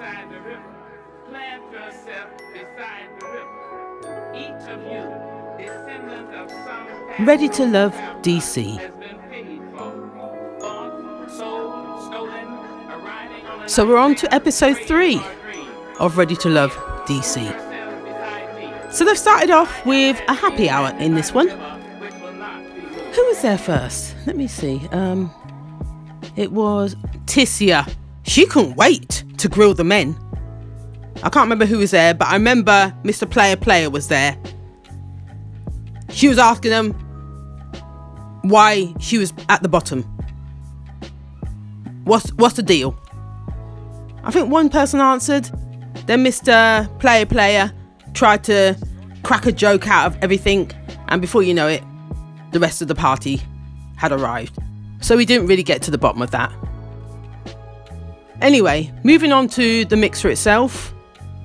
beside the river. Plant yourself beside the river. Each of you, descendant of some Ready to Love DC. has been paid for. Bought, sold, stolen, arriving on So we're on to episode 3 of Ready to Love DC. So they've started off with a happy hour in this one. Who was there first? Let me see. It was Tissia. She couldn't wait to grill the men. I can't remember who was there, but I remember Mr. Player was there. She was asking them why she was at the bottom. What's the deal? I think one person answered. Then Mr. Player tried to crack a joke out of everything, and before you know it, the rest of the party had arrived. So we didn't really get to the bottom of that. Anyway, moving on to the mixer itself.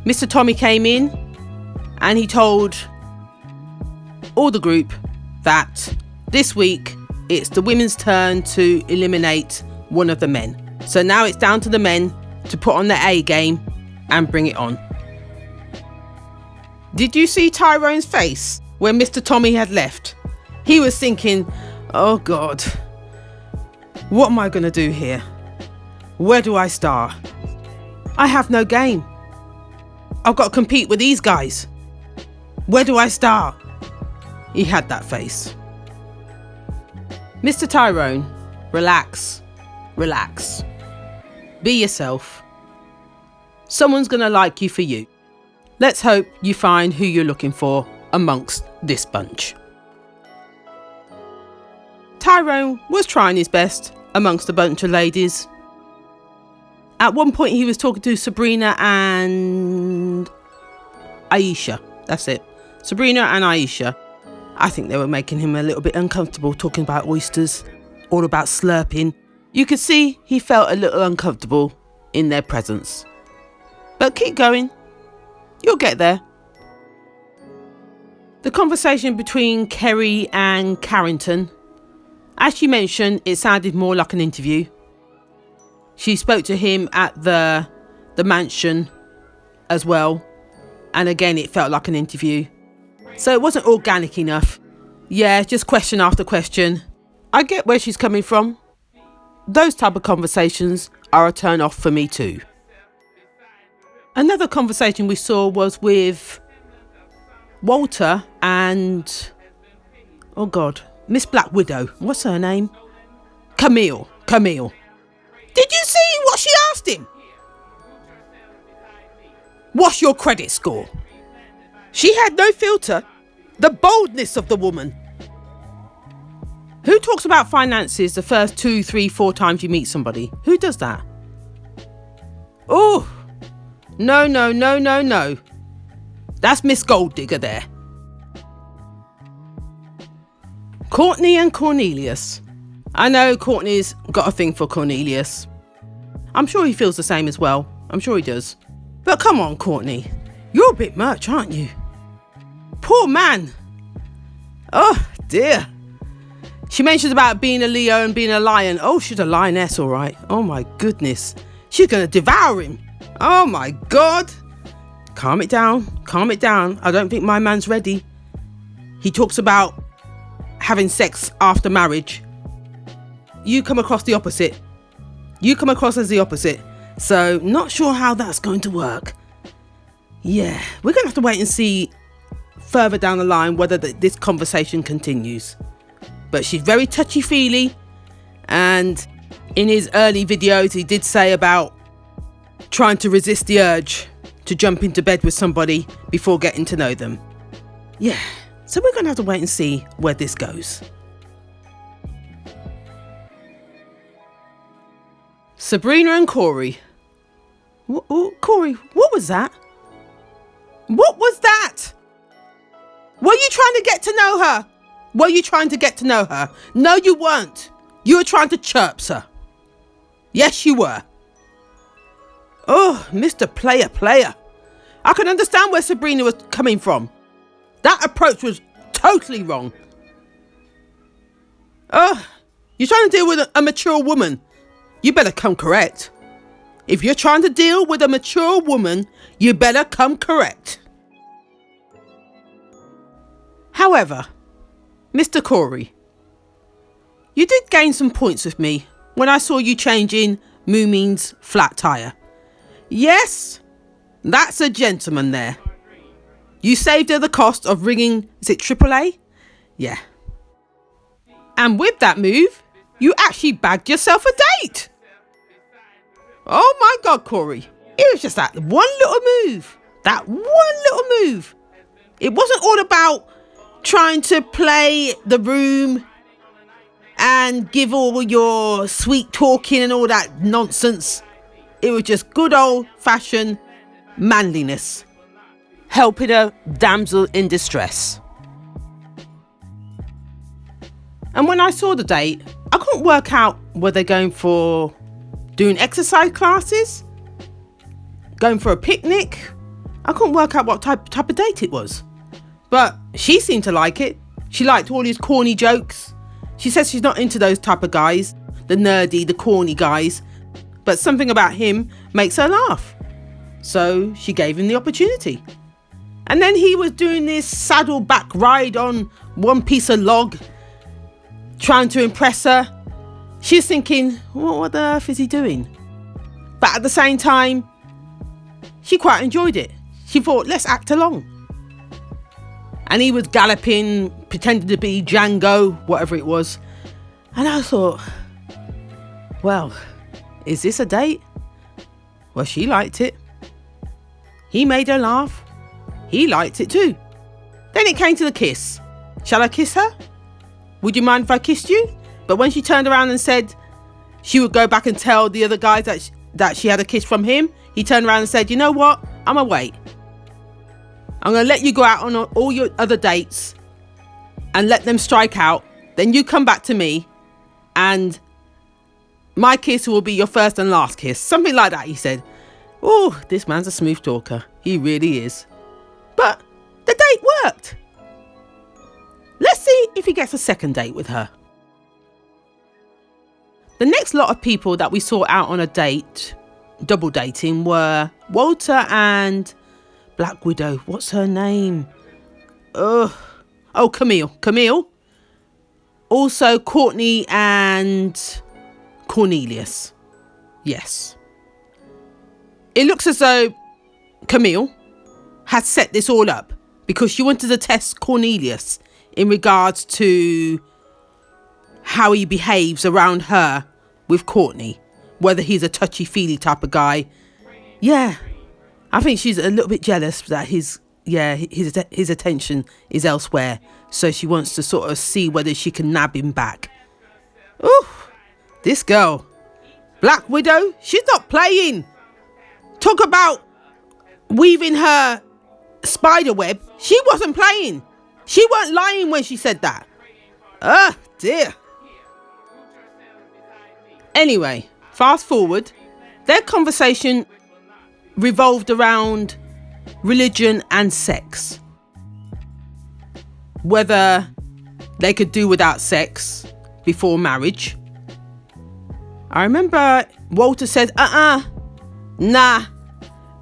Mr. Tommy came in and he told all the group that this week it's the women's turn to eliminate one of the men. So now it's down to the men to put on their A game and bring it on. Did you see Tyrone's face when Mr. Tommy had left? He was thinking, oh God, what am I going to do here? Where do I start? I have no game. I've got to compete with these guys. Where do I start? He had that face. Mr. Tyrone, relax. Be yourself. Someone's going to like you for you. Let's hope you find who you're looking for amongst this bunch. Tyrone was trying his best amongst a bunch of ladies. At one point he was talking to Sabrina and Aisha. That's it. Sabrina and Aisha. I think they were making him a little bit uncomfortable, talking about oysters, all about slurping. You could see he felt a little uncomfortable in their presence. But keep going. You'll get there. The conversation between Kerry and Carrington, as she mentioned, it sounded more like an interview. She spoke to him at the mansion as well. And again, it felt like an interview. So it wasn't organic enough. Yeah, just question after question. I get where she's coming from. Those type of conversations are a turn off for me too. Another conversation we saw was with Walter and, oh God, Miss Black Widow. What's her name? Camille. Did you see what she asked him? What's your credit score? She had no filter. The boldness of the woman. Who talks about finances the first 2, 3, 4 times you meet somebody? Who does that? Oh, no. That's Miss Gold Digger there. Courtney and Cornelius. I know Courtney's got a thing for Cornelius. I'm sure he feels the same as well. I'm sure he does. But come on, Courtney. You're a bit much, aren't you? Poor man. Oh, dear. She mentions about being a Leo and being a lion. Oh, she's a lioness, all right. Oh, my goodness. She's going to devour him. Oh, my God. Calm it down. I don't think my man's ready. He talks about having sex after marriage. You come across the opposite. You come across as the opposite. So, not sure how that's going to work. Yeah, we're going to have to wait and see further down the line whether this conversation continues. But she's very touchy-feely. And in his early videos, he did say about trying to resist the urge to jump into bed with somebody before getting to know them. Yeah, so we're going to have to wait and see where this goes. Sabrina and Corey. Corey, what was that? What was that? Were you trying to get to know her? No, you weren't. You were trying to chirp her. Yes, you were. Oh, Mr. Player. I can understand where Sabrina was coming from. That approach was totally wrong. Oh, you're trying to deal with a mature woman. You better come correct. If you're trying to deal with a mature woman, you better come correct. However, Mr. Corey, you did gain some points with me when I saw you changing Moomin's flat tyre. Yes, that's a gentleman there. You saved her the cost of ringing, is it AAA? Yeah. And with that move, you actually bagged yourself a date. Oh my God, Corey. It was just that one little move. That one little move. It wasn't all about trying to play the room and give all your sweet talking and all that nonsense. It was just good old fashioned manliness. Helping a damsel in distress. And when I saw the date, I couldn't work out were they going for doing exercise classes, going for a picnic. I couldn't work out what type of date it was. But she seemed to like it. She liked all his corny jokes. She says she's not into those type of guys, the nerdy, the corny guys. But something about him makes her laugh. So she gave him the opportunity. And then he was doing this saddleback ride on one piece of log, trying to impress her. She's thinking, what the earth is he doing? But at the same time, she quite enjoyed it. She thought, let's act along. And he was galloping, pretending to be Django, whatever it was. And I thought, well, is this a date? Well, she liked it. He made her laugh. He liked it too. Then it came to the kiss. Shall I kiss her? Would you mind if I kissed you? But when she turned around and said she would go back and tell the other guys that she had a kiss from him, he turned around and said, you know what? I'm going to wait. I'm going to let you go out on all your other dates and let them strike out. Then you come back to me and my kiss will be your first and last kiss. Something like that, he said. Oh, this man's a smooth talker. He really is. But the date worked. Let's see if he gets a second date with her. The next lot of people that we saw out on a date, double dating, were Walter and Black Widow. What's her name? Oh, Camille. Camille. Also Courtney and Cornelius. Yes. It looks as though Camille had set this all up because she wanted to test Cornelius in regards to how he behaves around her with Courtney, whether he's a touchy-feely type of guy. Yeah, I think she's a little bit jealous that his attention is elsewhere, so she wants to sort of see whether she can nab him back. Ooh, this girl, Black Widow, she's not playing. Talk about weaving her spider web. She wasn't playing. She weren't lying when she said that. Oh dear. Anyway, fast forward. Their conversation revolved around religion and sex. Whether they could do without sex before marriage. I remember Walter said, nah,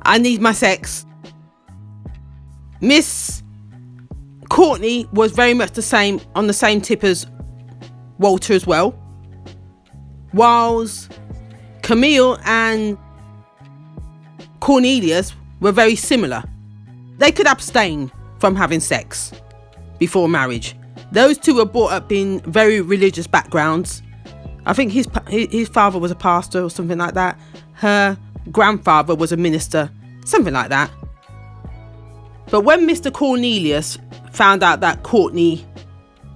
I need my sex. Miss Courtney was very much on the same tip as Walter as well. Whilst Camille and Cornelius were very similar. They could abstain from having sex before marriage. Those two were brought up in very religious backgrounds. I think his father was a pastor or something like that. Her grandfather was a minister, something like that. But when Mr. Cornelius found out that Courtney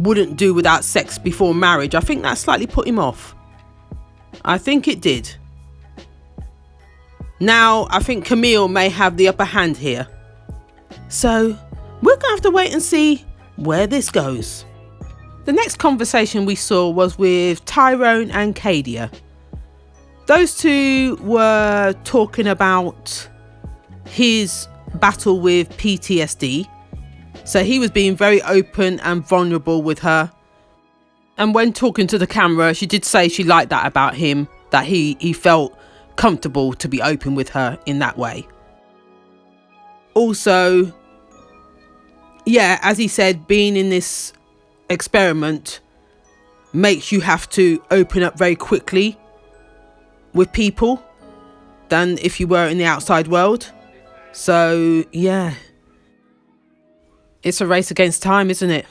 wouldn't do without sex before marriage, I think that slightly put him off. I think it did. Now, I think Camille may have the upper hand here. So, we're going to have to wait and see where this goes. The next conversation we saw was with Tyrone and Kadia. Those two were talking about his battle with PTSD. So he was being very open and vulnerable with her. And when talking to the camera, she did say she liked that about him, that he felt comfortable to be open with her in that way. Also, yeah, as he said, being in this experiment makes you have to open up very quickly with people than if you were in the outside world. So, yeah. It's a race against time, isn't it?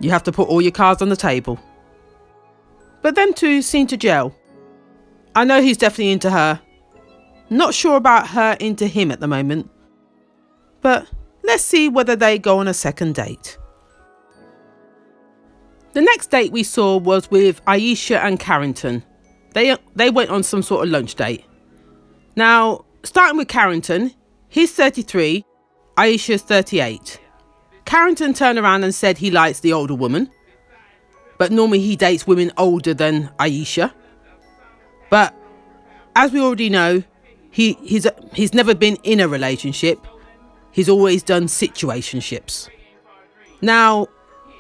You have to put all your cards on the table. But them two seem to gel. I know he's definitely into her. Not sure about her into him at the moment. But let's see whether they go on a second date. The next date we saw was with Aisha and Carrington. They went on some sort of lunch date. Now, starting with Carrington, he's 33, Aisha's 38. Carrington turned around and said he likes the older woman, but normally he dates women older than Aisha. But as we already know, he's never been in a relationship. He's always done situationships. Now,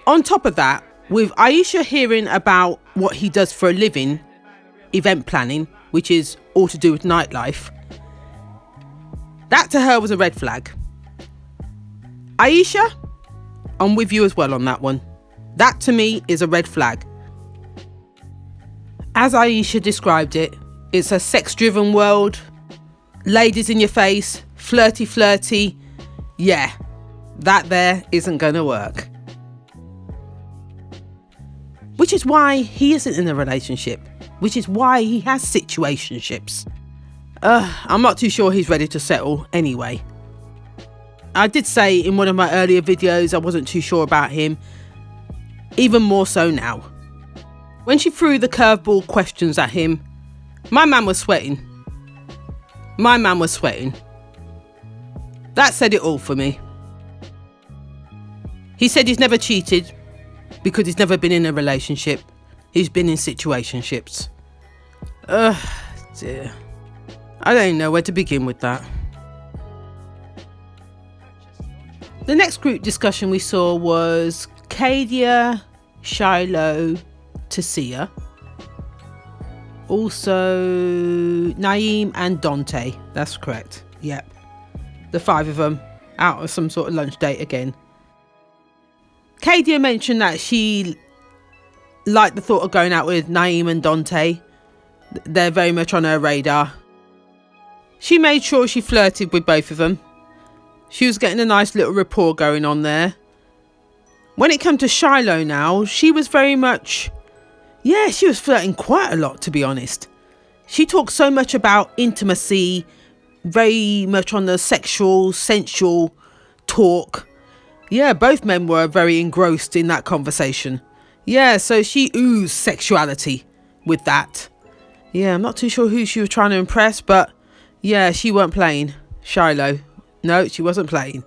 on top of that, with Aisha hearing about what he does for a living, event planning, which is all to do with nightlife, that to her was a red flag. Aisha, I'm with you as well on that one. That to me is a red flag. As Aisha described it, it's a sex-driven world, ladies in your face, flirty. Yeah, that there isn't going to work. Which is why he isn't in a relationship. Which is why he has situationships. I'm not too sure he's ready to settle anyway. I did say in one of my earlier videos I wasn't too sure about him. Even more so now. When she threw the curveball questions at him, my man was sweating. That said it all for me. He said he's never cheated because he's never been in a relationship. He's been in situationships. Dear. I don't even know where to begin with that. The next group discussion we saw was Kadia, Shiloh, Tasia. Also Naeem and Dante. That's correct. Yep. The 5 of them out of some sort of lunch date again. Kadia mentioned that she liked the thought of going out with Naeem and Dante. They're very much on her radar. She made sure she flirted with both of them. She was getting a nice little rapport going on there. When it came to Shiloh now, she was very much... yeah, she was flirting quite a lot, to be honest. She talked so much about intimacy, very much on the sexual, sensual talk. Yeah, both men were very engrossed in that conversation. Yeah, so she oozed sexuality with that. Yeah, I'm not too sure who she was trying to impress, but yeah, she weren't playing. Shiloh. No, she wasn't playing.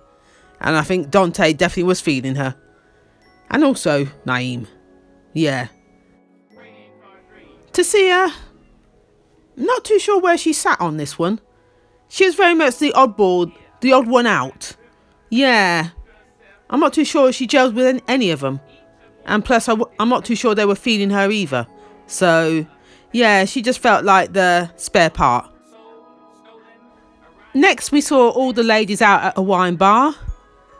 And I think Dante definitely was feeling her. And also Naeem. Yeah. Tasia, not too sure where she sat on this one. She was very much the odd one out. Yeah. I'm not too sure she gels with any of them. And plus, I'm not too sure they were feeling her either. So, yeah, she just felt like the spare part. Next, we saw all the ladies out at a wine bar.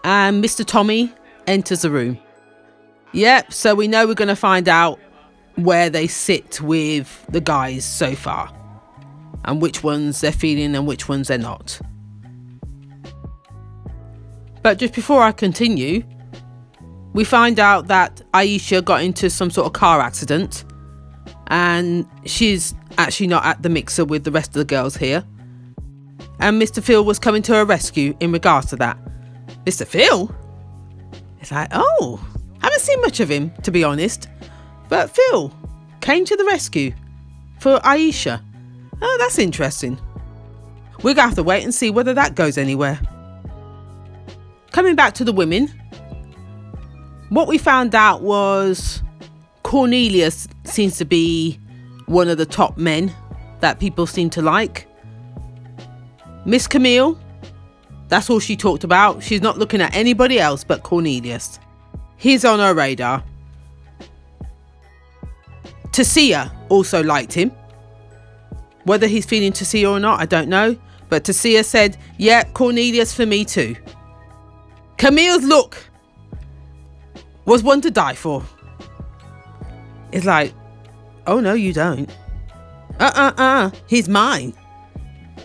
And Mr. Tommy enters the room. Yep, so we know we're going to find out where they sit with the guys so far. And which ones they're feeling and which ones they're not. But just before I continue, we find out that Aisha got into some sort of car accident. And she's actually not at the mixer with the rest of the girls here. And Mr. Phil was coming to her rescue in regards to that. Mr. Phil? It's like, oh, haven't seen much of him, to be honest. But Phil came to the rescue for Aisha. Oh, that's interesting. We're going to have to wait and see whether that goes anywhere. Coming back to the women, what we found out was Cornelius seems to be one of the top men that people seem to like. Miss Camille, that's all she talked about. She's not looking at anybody else but Cornelius. He's on her radar. Tasia also liked him. Whether he's feeling Tasia or not, I don't know. But Tasia said, yeah, Cornelius for me too. Camille's look was one to die for. It's like, oh no, you don't. He's mine.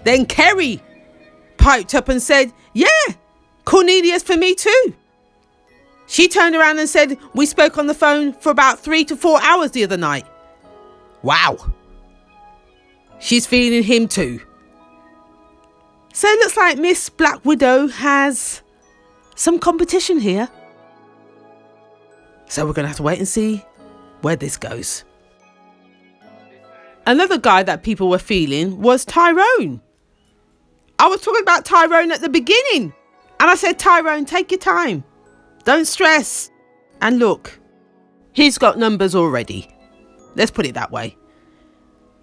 Then Kerry piped up and said, yeah, Cornelius for me too. She turned around and said, we spoke on the phone for about 3 to 4 hours the other night. Wow. She's feeling him too. So it looks like Miss Black Widow has some competition here. So we're going to have to wait and see where this goes. Another guy that people were feeling was Tyrone. I was talking about Tyrone at the beginning. And I said, Tyrone, take your time. Don't stress. And look, he's got numbers already. Let's put it that way.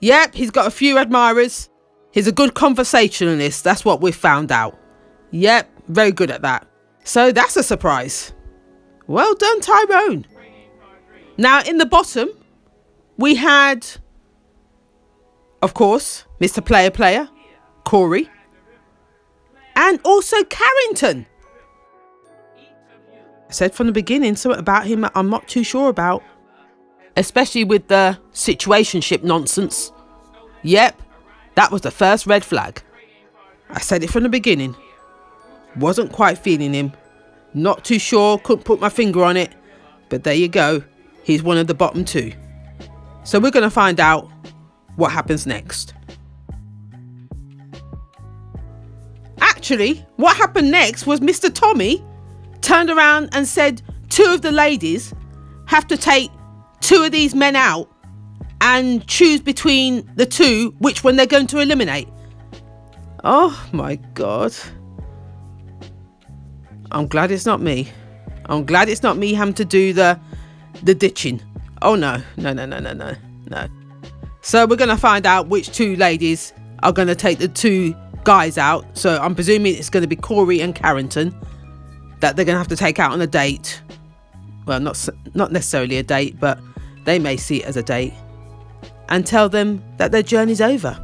Yep, he's got a few admirers. He's a good conversationalist. That's what we've found out. Yep, very good at that. So that's a surprise. Well done, Tyrone. Now, in the bottom, we had, of course, Mr. Player, Corey, and also Carrington. I said from the beginning, something about him I'm not too sure about, especially with the situationship nonsense. Yep, that was the first red flag. I said it from the beginning. Wasn't quite feeling him. Not too sure, couldn't put my finger on it. But there you go. He's one of the bottom two. So we're going to find out what happens next. Actually, what happened next was Mr. Tommy turned around and said 2 of the ladies have to take 2 of these men out and choose between the 2 which one they're going to eliminate. Oh my God. I'm glad it's not me. I'm glad it's not me having to do the ditching. Oh no. So we're going to find out which 2 ladies are going to take the 2 guys out. So I'm presuming it's going to be Corey and Carrington that they're going to have to take out on a date. Well, not necessarily a date, but they may see it as a date. And tell them that their journey's over.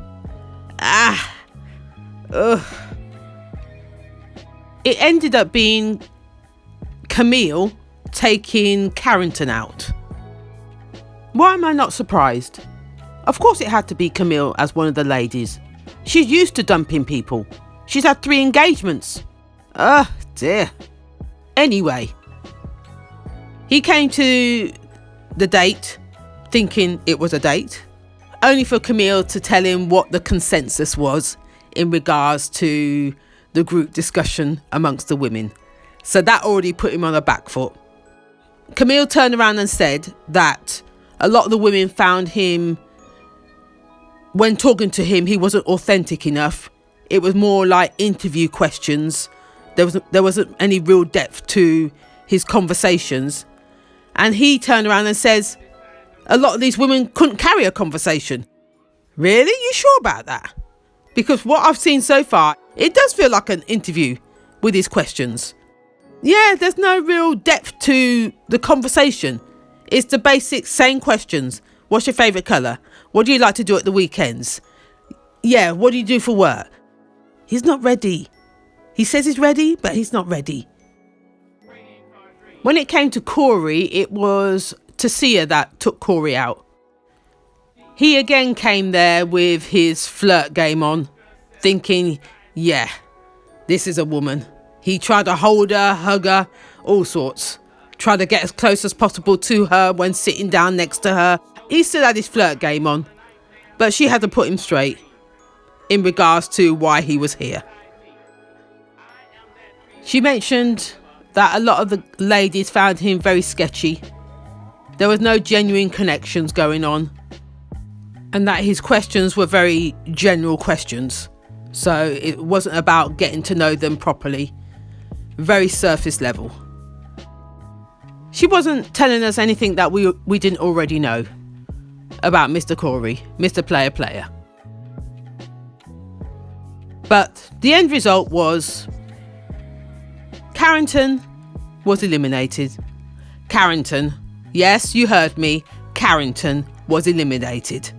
It ended up being Camille taking Carrington out. Why am I not surprised? Of course it had to be Camille as one of the ladies. She's used to dumping people. She's had 3 engagements. Oh dear. Anyway, he came to the date thinking it was a date, only for Camille to tell him what the consensus was in regards to the group discussion amongst the women. So that already put him on the back foot. Camille turned around and said that a lot of the women found him, when talking to him, he wasn't authentic enough. It was more like interview questions. There wasn't any real depth to his conversations. And he turned around and says a lot of these women couldn't carry a conversation. Really? You sure about that? Because what I've seen so far, it does feel like an interview with his questions. Yeah, there's no real depth to the conversation. It's the basic same questions. What's your favourite colour? What do you like to do at the weekends? Yeah, what do you do for work? He's not ready. He says he's ready, but he's not ready. When it came to Corey, it was Tasia that took Corey out. He again came there with his flirt game on, thinking, yeah, this is a woman. He tried to hold her, hug her, all sorts. Tried to get as close as possible to her when sitting down next to her. He still had his flirt game on, but she had to put him straight in regards to why he was here. She mentioned that a lot of the ladies found him very sketchy. There was no genuine connections going on, and that his questions were very general questions. So it wasn't about getting to know them properly. Very surface level. She wasn't telling us anything that we didn't already know about Mr. Corey, Mr. Player. But the end result was Carrington was eliminated. Carrington, yes, you heard me, Carrington was eliminated.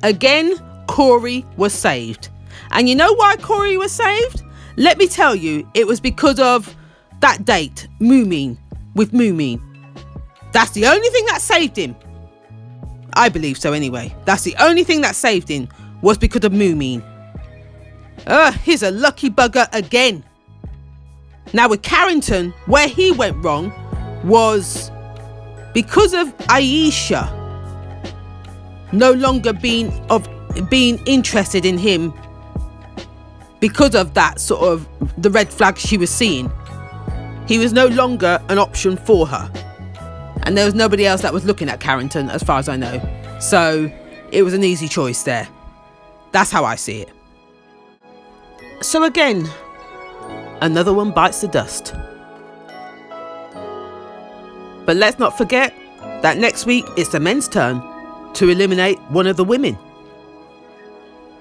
Again, Corey was saved. And you know why Corey was saved? Let me tell you, it was because of that date, with Moomin. That's the only thing that saved him. I believe so anyway. That's the only thing that saved him, was because of Moomin. He's a lucky bugger again. Now with Carrington, where he went wrong was because of Aisha no longer being interested in him because of that sort of the red flags she was seeing. He was no longer an option for her. And there was nobody else that was looking at Carrington, as far as I know. So it was an easy choice there. That's how I see it. So again, another one bites the dust. But let's not forget that next week it's the men's turn to eliminate one of the women.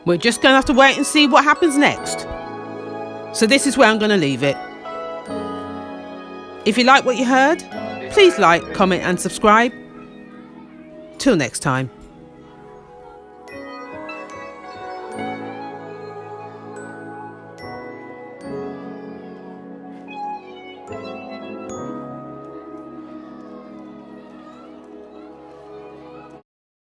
We're just going to have to wait and see what happens next. So this is where I'm going to leave it. If you like what you heard, please like, comment and subscribe. Till next time.